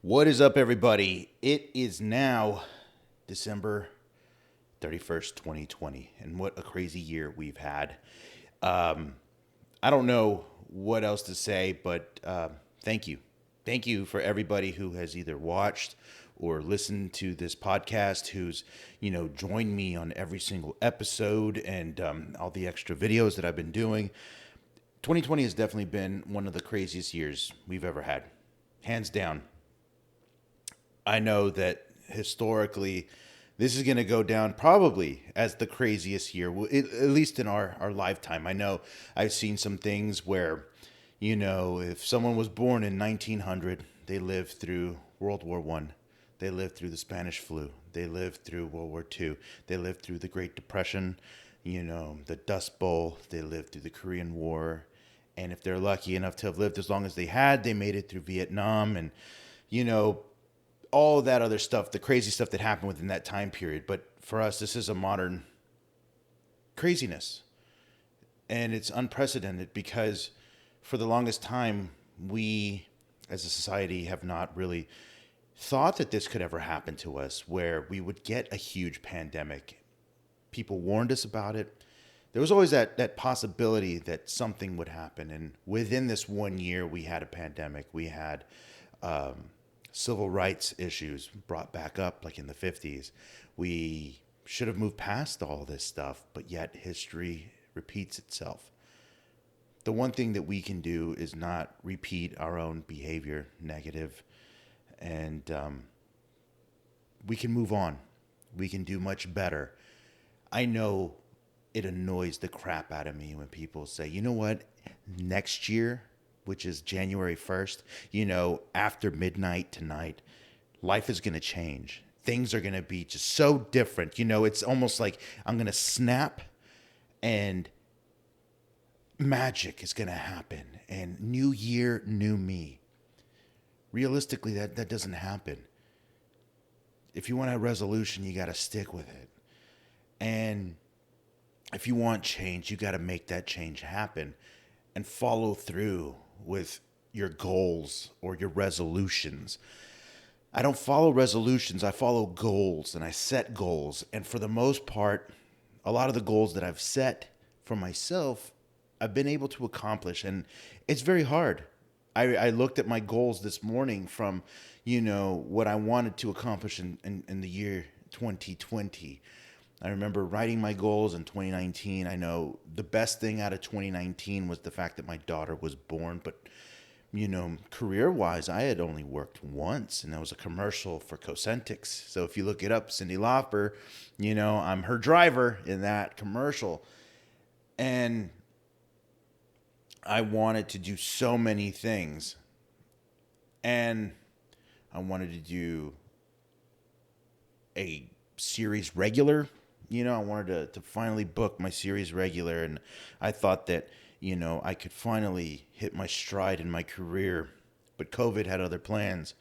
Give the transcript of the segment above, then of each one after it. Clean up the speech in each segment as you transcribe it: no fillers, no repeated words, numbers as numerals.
What is up, everybody? It is now December 31st, 2020, and what a crazy year we've had. Um, I don't know what else to say, but thank you. Thank you for everybody who has either watched or listened to this podcast, who's, joined me on every single episode and all the extra videos that I've been doing. 2020 has definitely been one of the craziest years we've ever had, hands down. I know that historically, this is going to go down probably as the craziest year, at least in our lifetime. I know I've seen some things where, if someone was born in 1900, they lived through World War One, they lived through the Spanish flu, they lived through World War Two, they lived through the Great Depression, the Dust Bowl, they lived through the Korean War. And if they're lucky enough to have lived as long as they had, they made it through Vietnam and, you know, all that other stuff, the crazy stuff that happened within that time period. But for us, this is a modern craziness. And it's unprecedented because for the longest time, we as a society have not really thought that this could ever happen to us, where we would get a huge pandemic. People warned us about it. There was always that possibility that something would happen. And within this 1 year, we had a pandemic. We had civil rights issues brought back up like in the 50s. We should have moved past all this stuff, but yet history repeats itself. The one thing that we can do is not repeat our own behavior negative, and we can move on. We can do much better. I know it annoys the crap out of me when people say, you know what, next year, which is January 1st, after midnight tonight, life is going to change. Things are going to be just so different. It's almost like I'm going to snap and magic is going to happen. And new year, new me. Realistically, that doesn't happen. If you want a resolution, you got to stick with it. And if you want change, you got to make that change happen and follow through with your goals or your resolutions. I don't follow resolutions, I follow goals, and I set goals. And for the most part, a lot of the goals that I've set for myself, I've been able to accomplish. And it's very hard. I looked at my goals this morning from, what I wanted to accomplish in the year 2020. I remember writing my goals in 2019. I know the best thing out of 2019 was the fact that my daughter was born. But, career-wise, I had only worked once, and that was a commercial for Cosentix. So if you look it up, Cyndi Lauper, I'm her driver in that commercial. And I wanted to do so many things. And I wanted to do a series regular. I wanted to finally book my series regular, and I thought that, I could finally hit my stride in my career, but COVID had other plans.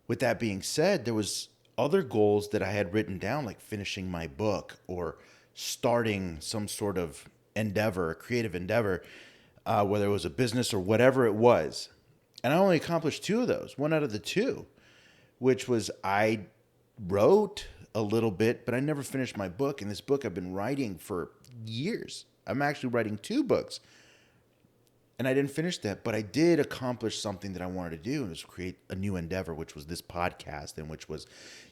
With that being said, there was other goals that I had written down, like finishing my book or starting some sort of endeavor, a creative endeavor, whether it was a business or whatever it was. And I only accomplished two of those, one out of the two, which was I wrote a little bit, but I never finished my book. And this book I've been writing for years. I'm actually writing two books. And I didn't finish that, but I did accomplish something that I wanted to do, and it was create a new endeavor, which was this podcast, and which was,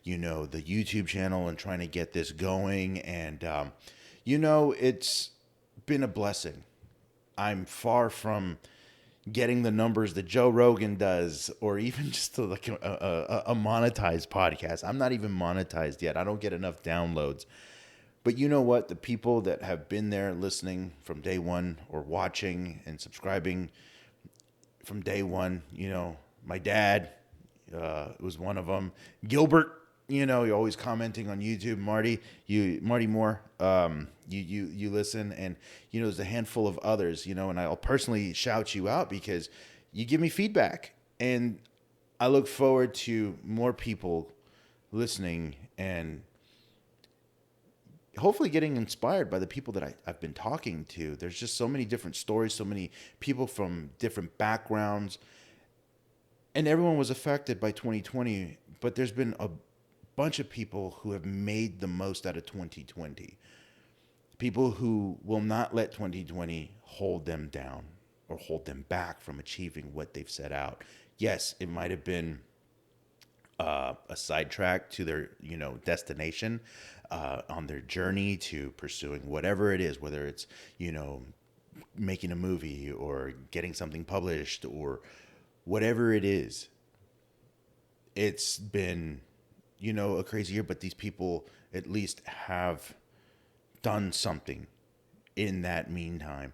the YouTube channel and trying to get this going. And, it's been a blessing. I'm far from getting the numbers that Joe Rogan does, or even just like a monetized podcast. I'm not even monetized yet. I don't get enough downloads. But you know what? The people that have been there listening from day one or watching and subscribing from day one, my dad was one of them. Gilbert, you're always commenting on YouTube. Marty Moore, you listen, and there's a handful of others, and I'll personally shout you out because you give me feedback, and I look forward to more people listening and hopefully getting inspired by the people that I've been talking to. There's just so many different stories, so many people from different backgrounds. and everyone was affected by 2020, but there's been a bunch of people who have made the most out of 2020. People who will not let 2020 hold them down or hold them back from achieving what they've set out. Yes, it might have been a sidetrack to their destination on their journey to pursuing whatever it is, whether it's making a movie or getting something published or whatever it is. It's been a crazy year, but these people at least have done something in that meantime.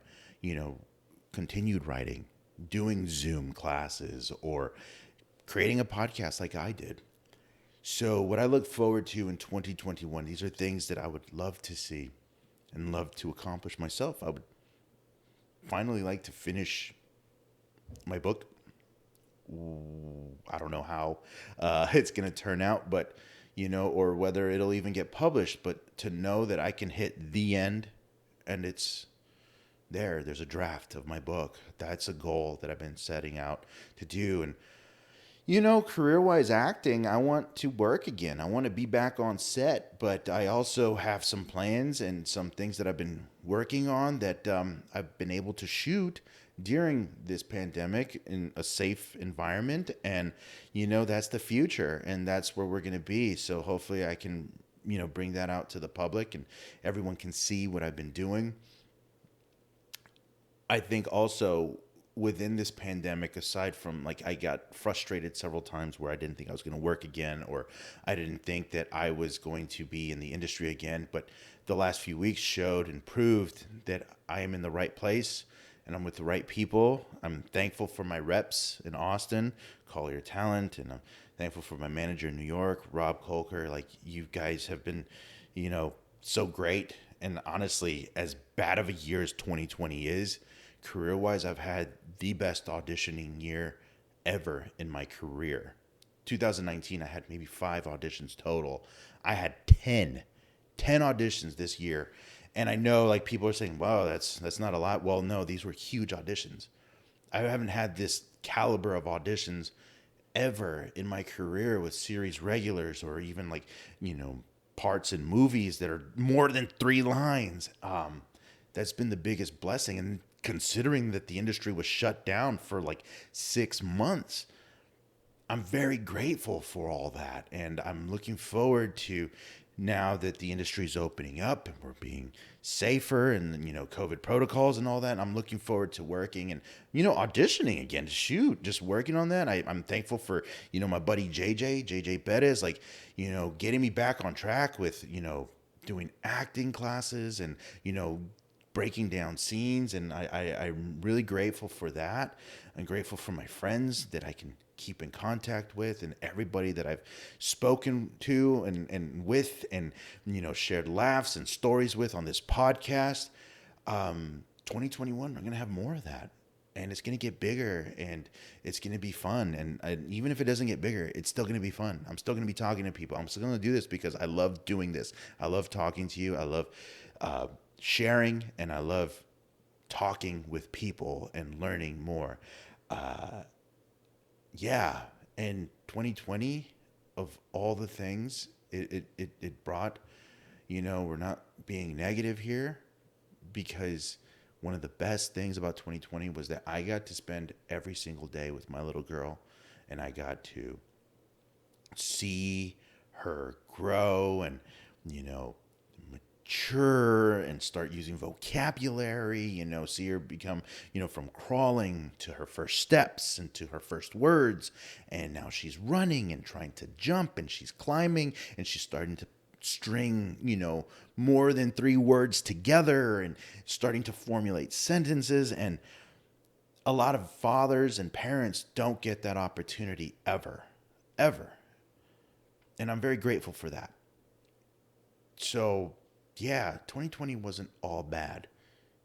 Continued writing, doing Zoom classes, or creating a podcast like I did. So what I look forward to in 2021, these are things that I would love to see and love to accomplish myself. I would finally like to finish my book. I don't know how it's going to turn out, but or whether it'll even get published, but to know that I can hit the end and there's a draft of my book. That's a goal that I've been setting out to do. And career-wise acting, I want to work again. I want to be back on set, but I also have some plans and some things that I've been working on that I've been able to shoot during this pandemic in a safe environment. And, that's the future, and that's where we're going to be. So hopefully I can, bring that out to the public and everyone can see what I've been doing. I think also within this pandemic, aside from I got frustrated several times where I didn't think I was going to work again, or I didn't think that I was going to be in the industry again. But the last few weeks showed and proved that I am in the right place and I'm with the right people. I'm thankful for my reps in Austin, Collier Talent, and I'm thankful for my manager in New York, Rob Kolker. You guys have been, so great. And honestly, as bad of a year as 2020 is, career-wise, I've had the best auditioning year ever in my career. 2019, I had maybe 5 auditions total. I had 10 auditions this year. And I know people are saying, wow, that's not a lot. Well, no, these were huge auditions. I haven't had this caliber of auditions ever in my career with series regulars or even parts in movies that are more than 3 lines. That's been the biggest blessing. And considering that the industry was shut down for 6 months, I'm very grateful for all that. And I'm looking forward to, now that the industry is opening up and we're being safer and, COVID protocols and all that, I'm looking forward to working and, auditioning again to shoot, just working on that. I'm thankful for, my buddy JJ Bettis, getting me back on track with, doing acting classes and, breaking down scenes. And I'm really grateful for that. I'm grateful for my friends that I can keep in contact with, and everybody that I've spoken to and with and, shared laughs and stories with on this podcast. 2021, we're going to have more of that, and it's going to get bigger, and it's going to be fun. And even if it doesn't get bigger, it's still going to be fun. I'm still going to be talking to people. I'm still going to do this because I love doing this. I love talking to you. I love sharing, and I love talking with people and learning more. Yeah, and 2020, of all the things it brought, we're not being negative here, because one of the best things about 2020 was that I got to spend every single day with my little girl, and I got to see her grow and, mature and start using vocabulary, see her become, from crawling to her first steps and to her first words. And now she's running and trying to jump, and she's climbing, and she's starting to string, more than 3 words together and starting to formulate sentences. And a lot of fathers and parents don't get that opportunity ever. And I'm very grateful for that. So, yeah, 2020 wasn't all bad.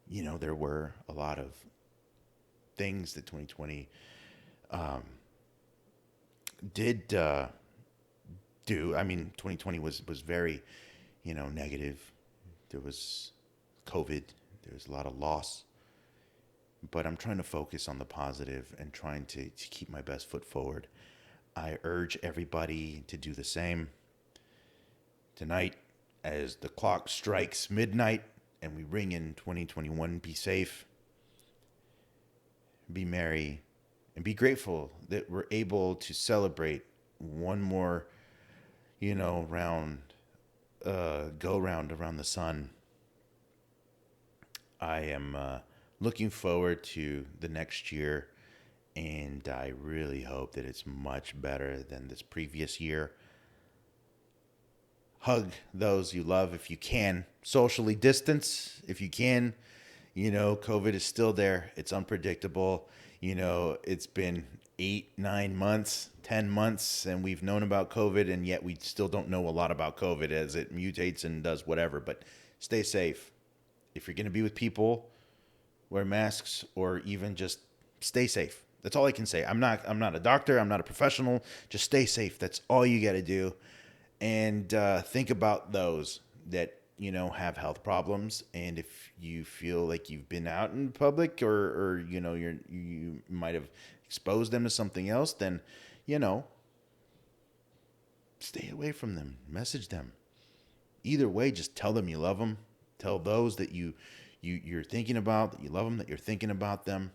There were a lot of things that 2020 did do. I mean, 2020 was very, negative. There was COVID. There was a lot of loss. but I'm trying to focus on the positive and trying to keep my best foot forward. I urge everybody to do the same. Tonight, as the clock strikes midnight and we ring in 2021, be safe, be merry, and be grateful that we're able to celebrate one more, round, go round around the sun. I am looking forward to the next year, and I really hope that it's much better than this previous year. Hug those you love if you can. Socially distance if you can. COVID is still there. It's unpredictable. It's been 8, 9 months, 10 months, and we've known about COVID, and yet we still don't know a lot about COVID as it mutates and does whatever. But stay safe. If you're going to be with people, wear masks, or even just stay safe. That's all I can say. I'm not a doctor. I'm not a professional. Just stay safe. That's all you got to do. And think about those that have health problems. And if you feel like you've been out in public, or you might have exposed them to something else, then stay away from them. Message them. Either way, just tell them you love them. Tell those that you're thinking about, that you love them, that you're thinking about them.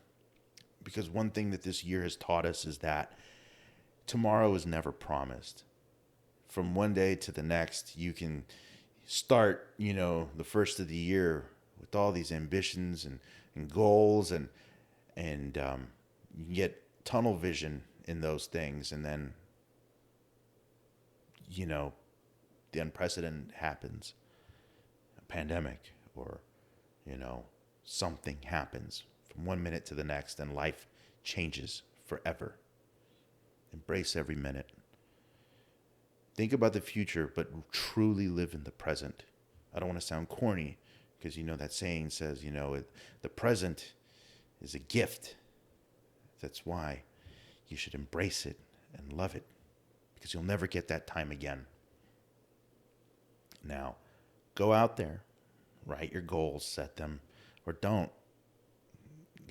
Because one thing that this year has taught us is that tomorrow is never promised. From one day to the next, you can start, the first of the year with all these ambitions and goals, and you can get tunnel vision in those things. And then, the unprecedented happens. A pandemic, or, something happens from 1 minute to the next, and life changes forever. Embrace every minute. Think about the future, but truly live in the present. I don't want to sound corny, because that saying says, the present is a gift. That's why you should embrace it and love it, because you'll never get that time again. Now, go out there, write your goals, set them, or don't.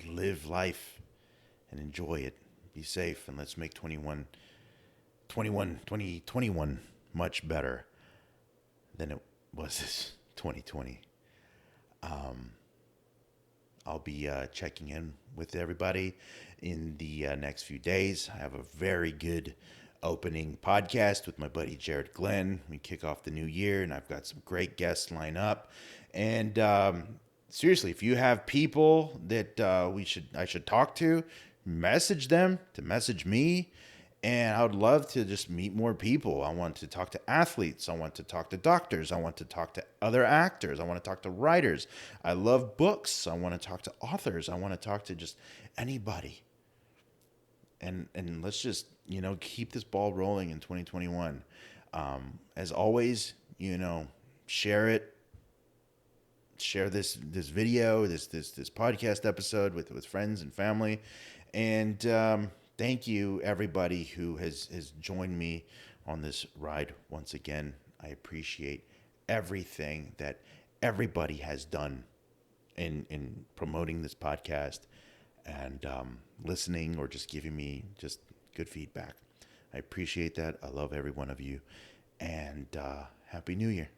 Live life and enjoy it. Be safe, and let's make 2021 much better than it was this 2020. I'll be checking in with everybody in the next few days. I have a very good opening podcast with my buddy Jared Glenn. We kick off the new year, and I've got some great guests lined up. And seriously, if you have people that I should talk to, message them to message me. And I would love to just meet more people. I want to talk to athletes. I want to talk to doctors. I want to talk to other actors. I want to talk to writers. I love books. I want to talk to authors. I want to talk to just anybody. And let's just, keep this ball rolling in 2021. As always, share it. Share this video, this podcast episode with friends and family. And thank you, everybody who has joined me on this ride once again. I appreciate everything that everybody has done in promoting this podcast and listening, or just giving me just good feedback. I appreciate that. I love every one of you. And Happy New Year.